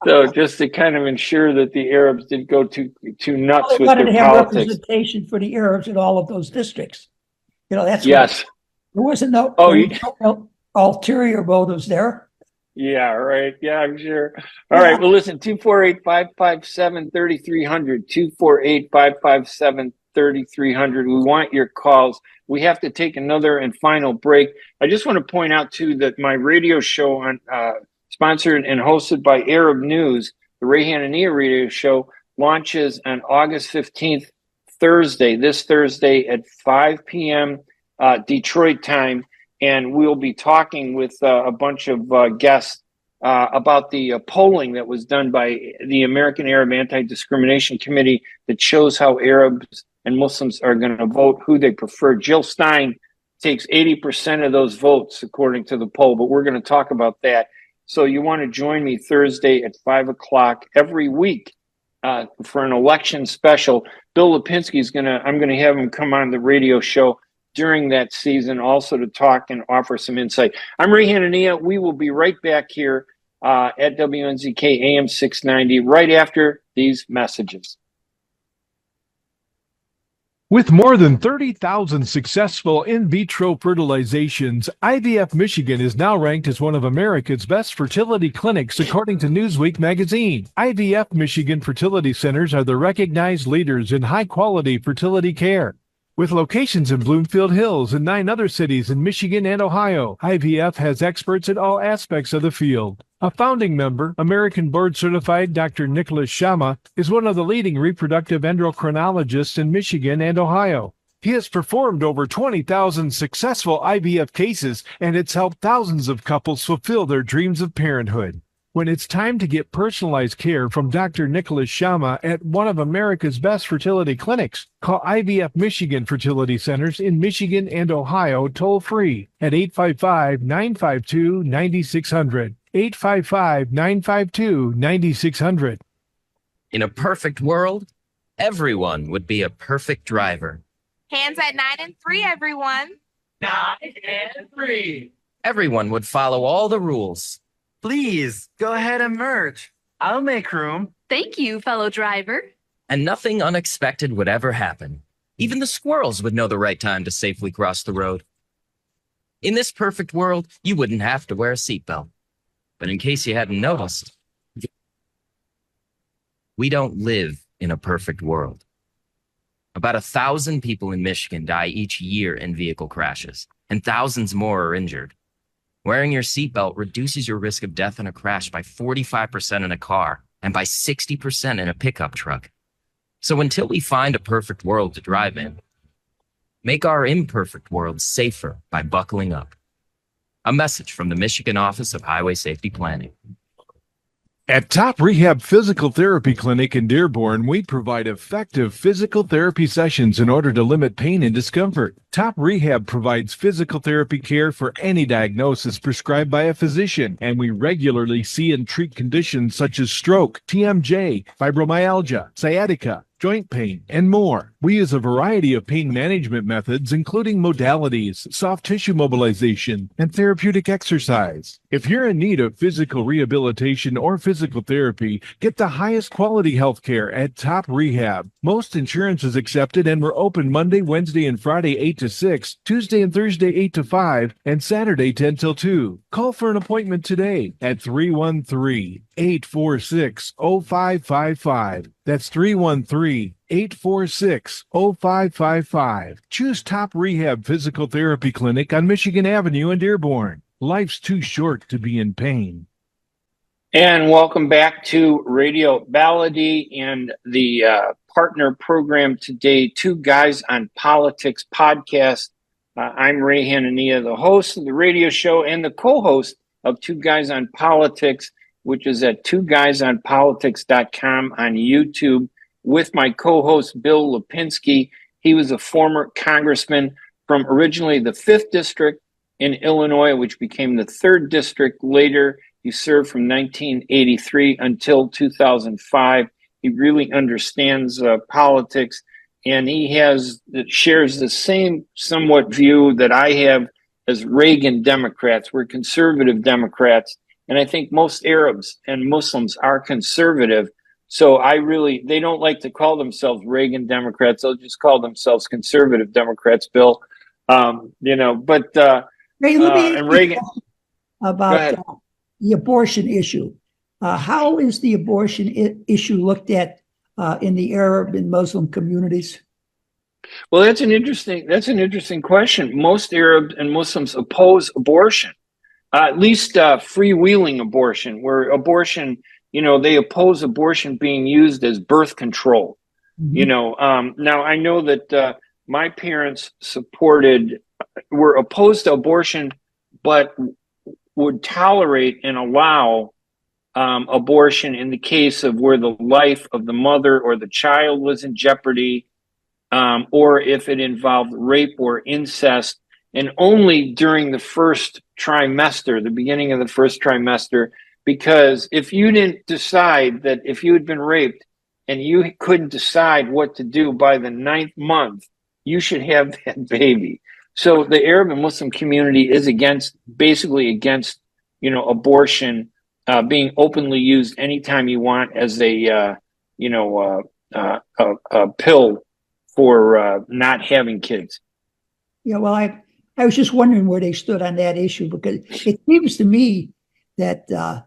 So just to kind of ensure that the Arabs didn't go too nuts They with wanted their to have politics. representation for the Arabs in all of those districts. That's yes. There wasn't no ulterior motives there. Yeah, right. Yeah, I'm sure. All right. Well, listen, 248-557-3300, 248-557-3300. We want your calls. We have to take another and final break. I just want to point out, too, that my radio show on sponsored and hosted by Arab News, the Ray Hanania radio show, launches on August 15th, this Thursday at 5 p.m. Detroit time. And we'll be talking with a bunch of guests about the polling that was done by the American Arab Anti-Discrimination Committee that shows how Arabs and Muslims are going to vote, who they prefer. Jill Stein takes 80% of those votes, according to the poll, but we're going to talk about that. So you want to join me Thursday at 5 o'clock every week for an election special. Bill Lipinski I'm going to have him come on the radio show during that season also to talk and offer some insight. I'm Ray Hanania. We will be right back here at WNZK AM 690 right after these messages. With more than 30,000 successful in vitro fertilizations, IVF Michigan is now ranked as one of America's best fertility clinics, according to Newsweek magazine. IVF Michigan fertility centers are the recognized leaders in high-quality fertility care. With locations in Bloomfield Hills and 9 other cities in Michigan and Ohio, IVF has experts in all aspects of the field. A founding member, American board-certified Dr. Nicholas Shama, is one of the leading reproductive endocrinologists in Michigan and Ohio. He has performed over 20,000 successful IVF cases, and it's helped thousands of couples fulfill their dreams of parenthood. When it's time to get personalized care from Dr. Nicholas Shama at one of America's best fertility clinics, call IVF Michigan Fertility Centers in Michigan and Ohio toll-free at 855-952-9600. 855-952-9600. In a perfect world, everyone would be a perfect driver. Hands at 9 and 3, everyone. 9 and 3. Everyone would follow all the rules. Please, go ahead and merge. I'll make room. Thank you, fellow driver. And nothing unexpected would ever happen. Even the squirrels would know the right time to safely cross the road. In this perfect world, you wouldn't have to wear a seatbelt. But in case you hadn't noticed, we don't live in a perfect world. About 1,000 people in Michigan die each year in vehicle crashes, and thousands more are injured. Wearing your seatbelt reduces your risk of death in a crash by 45% in a car and by 60% in a pickup truck. So until we find a perfect world to drive in, make our imperfect world safer by buckling up. A message from the Michigan Office of Highway Safety Planning. At Top Rehab Physical Therapy Clinic in Dearborn, we provide effective physical therapy sessions in order to limit pain and discomfort. Top Rehab provides physical therapy care for any diagnosis prescribed by a physician, and we regularly see and treat conditions such as stroke, TMJ, fibromyalgia, sciatica, joint pain, and more. We use a variety of pain management methods, including modalities, soft tissue mobilization, and therapeutic exercise. If you're in need of physical rehabilitation or physical therapy, get the highest quality health care at Top Rehab. Most insurance is accepted, and we're open Monday, Wednesday, and Friday 8 to 6, Tuesday and Thursday 8 to 5, and Saturday 10 till 2. Call for an appointment today at 313-846-0555. That's 313-846-0555. Choose Top Rehab Physical Therapy Clinic on Michigan Avenue in Dearborn. Life's too short to be in pain. And welcome back to Radio Baladi and the partner program today, Two Guys on Politics podcast. I'm Ray Hanania, the host of the radio show and the co-host of Two Guys on Politics, which is at twoguysonpolitics.com on YouTube, with my co-host Bill Lipinski. He was a former congressman from originally the 5th District in Illinois, which became the 3rd District later. He served from 1983 until 2005. He really understands politics, and he shares the same somewhat view that I have as Reagan Democrats. We're conservative Democrats, and I think most Arabs and Muslims are conservative. So they don't like to call themselves Reagan Democrats. They'll just call themselves conservative Democrats, Bill. Ray, let me and Reagan about the abortion issue. How is the abortion issue looked at in the Arab and Muslim communities? Well, that's an interesting question. Most Arabs and Muslims oppose abortion, at least freewheeling abortion, where abortion, they oppose abortion being used as birth control. Mm-hmm. Now I know that my parents were opposed to abortion, but would tolerate and allow abortion in the case of where the life of the mother or the child was in jeopardy, or if it involved rape or incest, and only during the first trimester, the beginning of the first trimester, because if you didn't decide that if you had been raped and you couldn't decide what to do by the 9th month, you should have that baby. So the Arab and Muslim community is basically against, abortion being openly used anytime you want as a pill for not having kids. Yeah, well, I was just wondering where they stood on that issue, because it seems to me that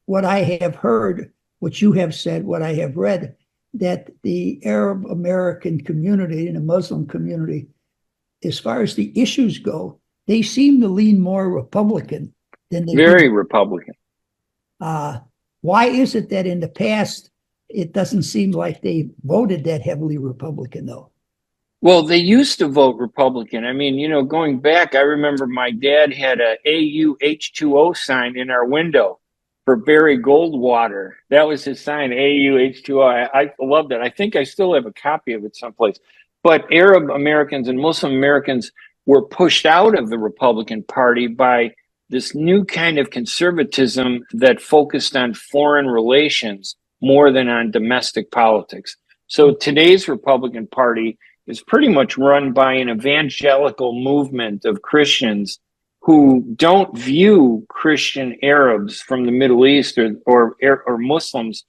what I have heard, what you have said, what I have read, that the Arab American community and the Muslim community, as far as the issues go, they seem to lean more Republican than they Very Republican. Why is it that in the past it doesn't seem like they voted that heavily Republican, though? Well, they used to vote Republican. I mean, going back, I remember my dad had a AU H2O sign in our window for Barry Goldwater. That was his sign, AU H2O. I loved it. I think I still have a copy of it someplace. But Arab Americans and Muslim Americans were pushed out of the Republican Party by this new kind of conservatism that focused on foreign relations more than on domestic politics. So today's Republican Party is pretty much run by an evangelical movement of Christians who don't view Christian Arabs from the Middle East or Muslims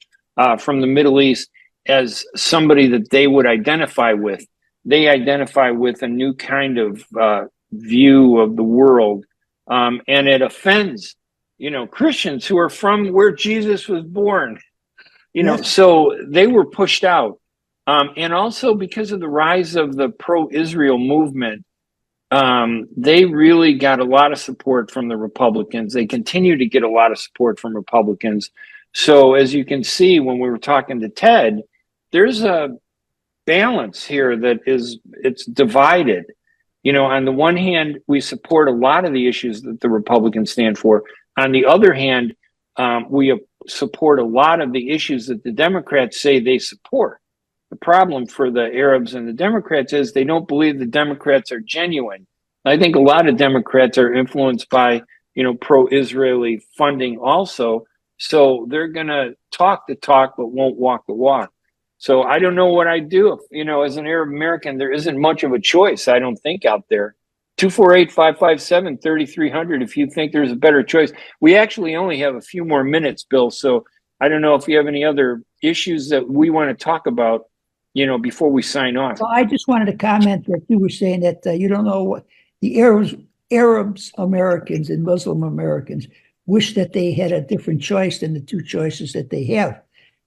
from the Middle East as somebody that they would identify with. They identify with a new kind of view of the world, and it offends, Christians who are from where Jesus was born. So they were pushed out. And also because of the rise of the pro-Israel movement, they really got a lot of support from the Republicans. They continue to get a lot of support from Republicans. So as you can see, when we were talking to Ted, there's a balance here that it's divided. On the one hand, we support a lot of the issues that the Republicans stand for. On the other hand, we support a lot of the issues that the Democrats say they support. The problem for the Arabs and the Democrats is they don't believe the Democrats are genuine. I think a lot of Democrats are influenced by, pro-Israeli funding also. So they're going to talk the talk, but won't walk the walk. So I don't know what I do. As an Arab American, there isn't much of a choice, I don't think, out there. 248-557-3300 if you think there's a better choice. We actually only have a few more minutes, Bill. So I don't know if you have any other issues that we want to talk about, before we sign off. Well, I just wanted to comment that you were saying that you don't know what the Arabs Americans and Muslim Americans wish that they had a different choice than the two choices that they have.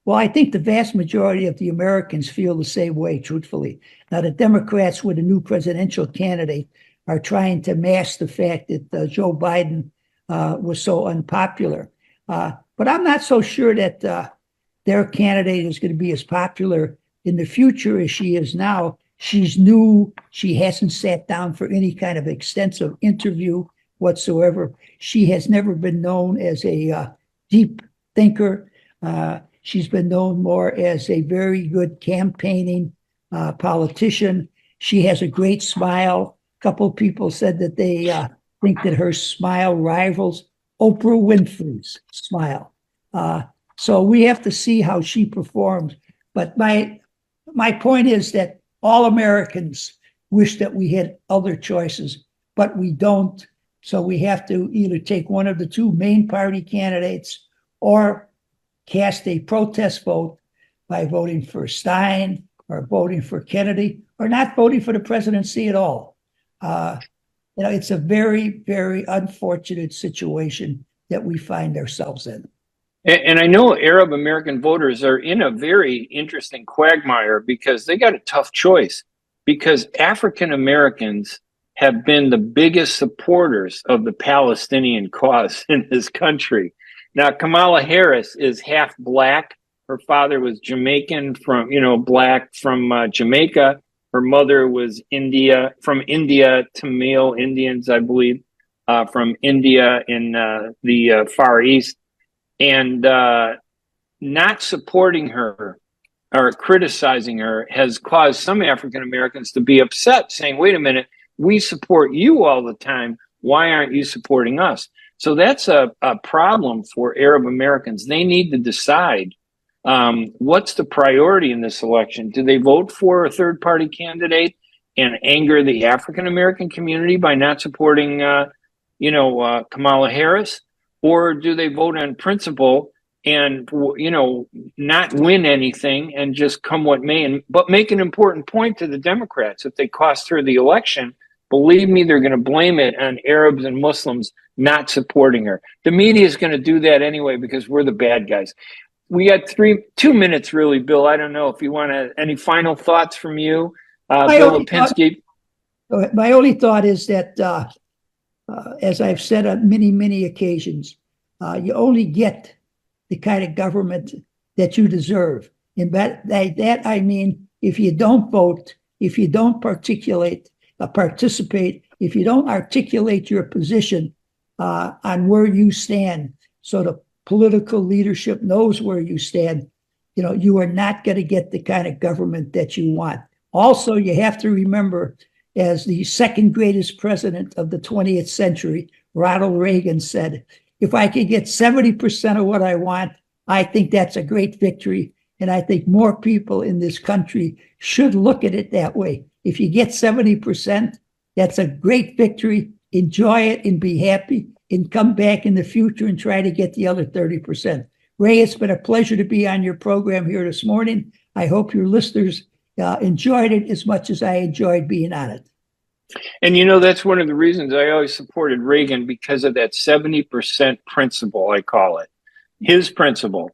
Well, I think the vast majority of the Americans feel the same way, truthfully. Now, the Democrats with a new presidential candidate are trying to mask the fact that Joe Biden was so unpopular. But I'm not so sure that their candidate is going to be as popular in the future as she is now. She's new. She hasn't sat down for any kind of extensive interview whatsoever. She has never been known as a deep thinker. She's been known more as a very good campaigning politician. She has a great smile. A couple of people said that they think that her smile rivals Oprah Winfrey's smile. So we have to see how she performs. But my point is that all Americans wish that we had other choices, but we don't. So we have to either take one of the two main party candidates or cast a protest vote by voting for Stein or voting for Kennedy or not voting for the presidency at all. It's a very, very unfortunate situation that we find ourselves in. And I know Arab American voters are in a very interesting quagmire because they got a tough choice, because African Americans have been the biggest supporters of the Palestinian cause in this country. Now, Kamala Harris is half black. Her father was Jamaican black from Jamaica. Her mother was from India, Tamil Indians, I believe, from India in the Far East. And not supporting her or criticizing her has caused some African Americans to be upset, saying, wait a minute, we support you all the time. Why aren't you supporting us? So that's a problem for Arab Americans. They need to decide what's the priority in this election. Do they vote for a third party candidate and anger the African American community by not supporting, Kamala Harris? Or do they vote on principle and, not win anything and just come what may, but make an important point to the Democrats? If they cost her the election, believe me, they're going to blame it on Arabs and Muslims not supporting her. The media is going to do that anyway because we're the bad guys. We got 2 minutes, really, Bill. I don't know if you want any final thoughts from you, Bill Lipinski. My only thought is that, as I've said on many, many occasions, you only get the kind of government that you deserve. And by that, I mean, if you don't vote, if you don't participate, if you don't articulate your position on where you stand, so the political leadership knows where you stand, you are not going to get the kind of government that you want. Also, you have to remember, as the second greatest president of the 20th century, Ronald Reagan said, if I could get 70% of what I want, I think that's a great victory. And I think more people in this country should look at it that way. If you get 70%, that's a great victory. Enjoy it and be happy and come back in the future and try to get the other 30%. Ray, it's been a pleasure to be on your program here this morning. I hope your listeners enjoyed it as much as I enjoyed being on it. And that's one of the reasons I always supported Reagan, because of that 70% principle, I call it. His principle.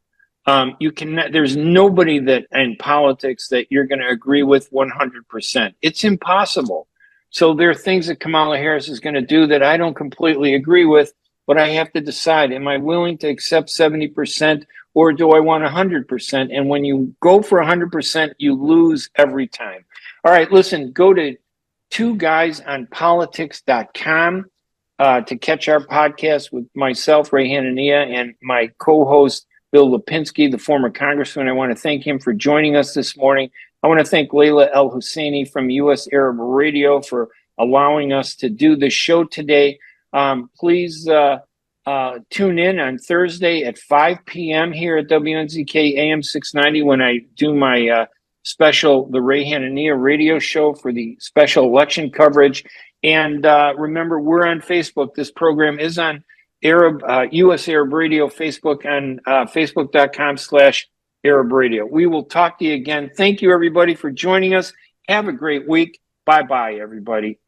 There's nobody that in politics that you're going to agree with 100%. It's impossible. So there are things that Kamala Harris is going to do that I don't completely agree with, but I have to decide, am I willing to accept 70% or do I want 100%? And when you go for 100%, you lose every time. All right, listen, go to twoguysonpolitics.com to catch our podcast with myself, Ray Hanania, and my co-host, Bill Lipinski, the former congressman. I want to thank him for joining us this morning. I want to thank Layla El Husseini from U.S. Arab Radio for allowing us to do the show today. Please tune in on Thursday at 5 p.m. here at WNZK AM 690 when I do my special, the Ray Hanania radio show for the special election coverage. And remember, we're on Facebook. This program is on U.S. Arab Radio Facebook on facebook.com/Arab Radio. We will talk to you again. Thank you, everybody, for joining us. Have a great week. Bye-bye, everybody.